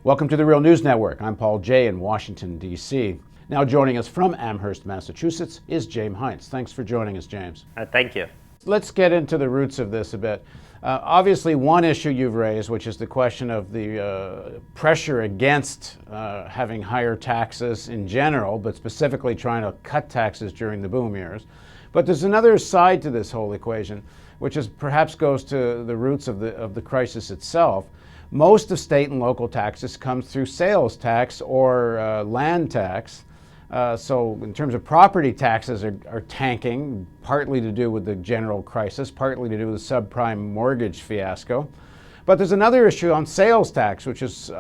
Welcome to the Real News Network. I'm Paul Jay in Washington, D.C. Now joining us from Amherst, Massachusetts is James Heintz. Thanks for joining us, James. Thank you. Let's get into the roots of this a bit. Obviously, one issue you've raised, which is the question of the pressure against having higher taxes in general, but specifically trying to cut taxes during the boom years. But there's another side to this whole equation, which is perhaps goes to the roots of the crisis itself. Most of state and local taxes come through sales tax or land tax. So in terms of property taxes are tanking, partly to do with the general crisis, partly to do with the subprime mortgage fiasco. But there's another issue on sales tax, which is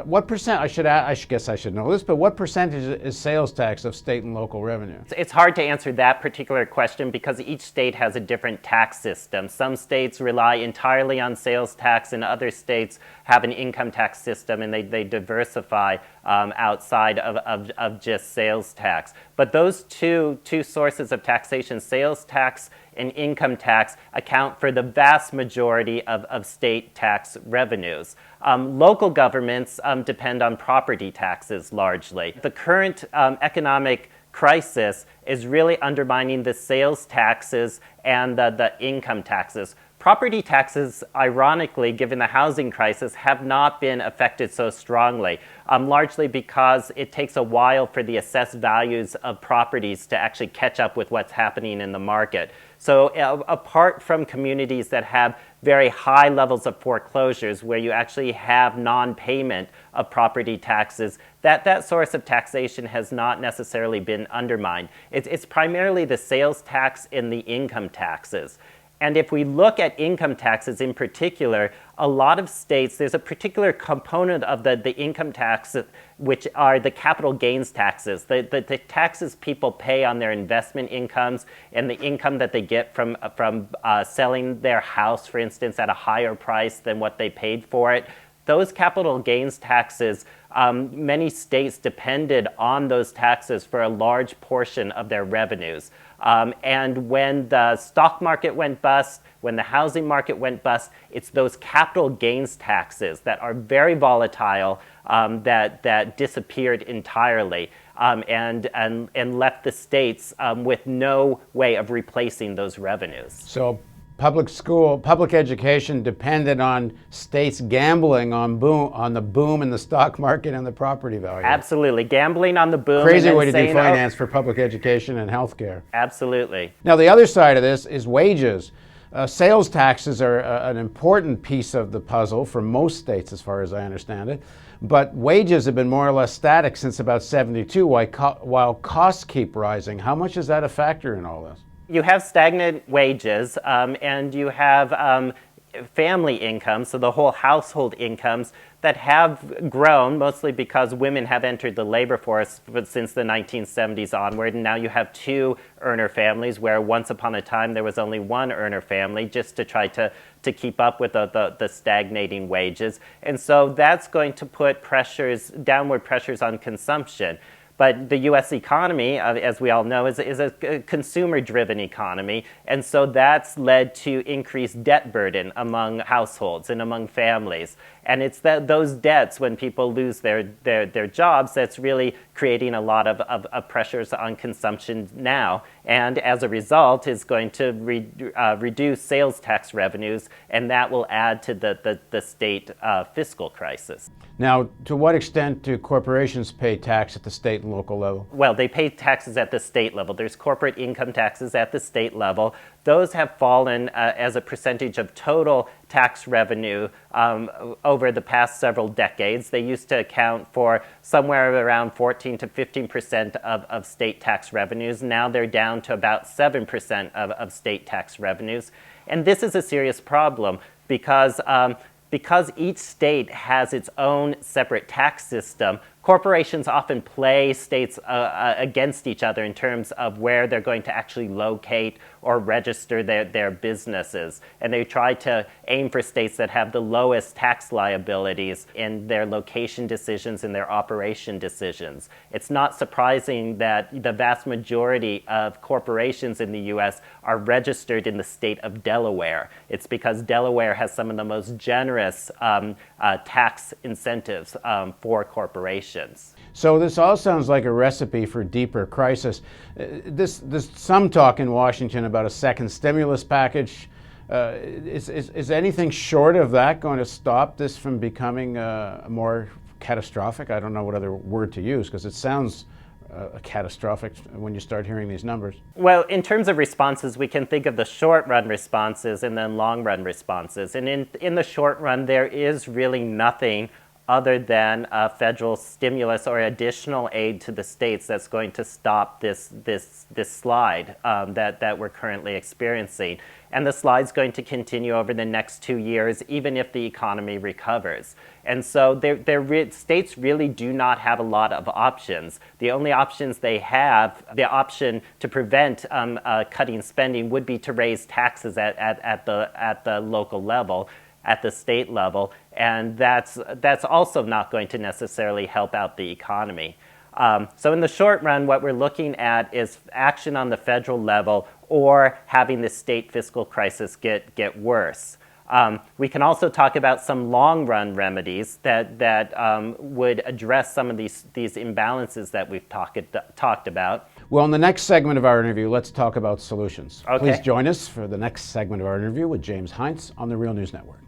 what percent, I guess I should know this, but what percentage is sales tax of state and local revenue? It's hard to answer that particular question because each state has a different tax system. Some states rely entirely on sales tax and other states have an income tax system, and they diversify outside of just sales tax. But those two sources of taxation, sales tax and income tax, account for the vast majority of state tax revenues. Local governments depend on property taxes largely. The current economic crisis is really undermining the sales taxes and the income taxes. Property taxes, ironically, given the housing crisis, have not been affected so strongly, largely because it takes a while for the assessed values of properties to actually catch up with what's happening in the market. So apart from communities that have very high levels of foreclosures where you actually have non-payment of property taxes, that source of taxation has not necessarily been undermined. It's primarily the sales tax and the income taxes. And if we look at income taxes in particular, a lot of states, there's a particular component of the income tax, which are the capital gains taxes, the taxes people pay on their investment incomes and the income that they get from selling their house, for instance, at a higher price than what they paid for it. Those capital gains taxes, many states depended on those taxes for a large portion of their revenues. And when the stock market went bust, when the housing market went bust, it's those capital gains taxes that are very volatile that disappeared entirely and left the states with no way of replacing those revenues. So public education depended on states gambling on the boom in the stock market and the property value. Absolutely. Gambling on the boom. Crazy way to do finance for public education and healthcare. Absolutely. Now, the other side of this is wages. Sales taxes are an important piece of the puzzle for most states, as far as I understand it. But wages have been more or less static since about '72, while costs keep rising. How much is that a factor in all this? You have stagnant wages and you have family incomes, so the whole household incomes that have grown mostly because women have entered the labor force since the 1970s onward, and now you have two earner families where once upon a time there was only one earner family just to try to keep up with the stagnating wages. And so that's going to put downward pressures on consumption. But the U.S. economy, as we all know, is a consumer-driven economy, and so that's led to increased debt burden among households and among families. And it's those debts, when people lose their jobs, that's really creating a lot of pressures on consumption now. And as a result, is going to reduce sales tax revenues, and that will add to the state fiscal crisis. Now, to what extent do corporations pay tax at the state and local level? Well, they pay taxes at the state level. There's corporate income taxes at the state level. Those have fallen as a percentage of total tax revenue over the past several decades. They used to account for somewhere around 14 to 15% of state tax revenues. Now they're down to about 7% of state tax revenues. And this is a serious problem because each state has its own separate tax system, corporations often play states against each other in terms of where they're going to actually locate or register their businesses. And they try to aim for states that have the lowest tax liabilities in their location decisions and their operation decisions. It's not surprising that the vast majority of corporations in the U.S. are registered in the state of Delaware. It's because Delaware has some of the most generous tax incentives for corporations. So this all sounds like a recipe for deeper crisis. There's some talk in Washington about a second stimulus package. Is anything short of that going to stop this from becoming more catastrophic? I don't know what other word to use because it sounds catastrophic when you start hearing these numbers. Well, in terms of responses, we can think of the short-run responses and then long-run responses. And in the short run, there is really nothing other than a federal stimulus or additional aid to the states that's going to stop this slide that we're currently experiencing. And the slide's going to continue over the next 2 years, even if the economy recovers. And so states really do not have a lot of options. The only options they have, the option to prevent cutting spending would be to raise taxes at the local level, at the state level, and that's also not going to necessarily help out the economy. So in the short run, what we're looking at is action on the federal level or having the state fiscal crisis get worse. We can also talk about some long-run remedies that would address some of these imbalances that we've talked about. Well, in the next segment of our interview, let's talk about solutions. Okay. Please join us for the next segment of our interview with James Heintz on the Real News Network.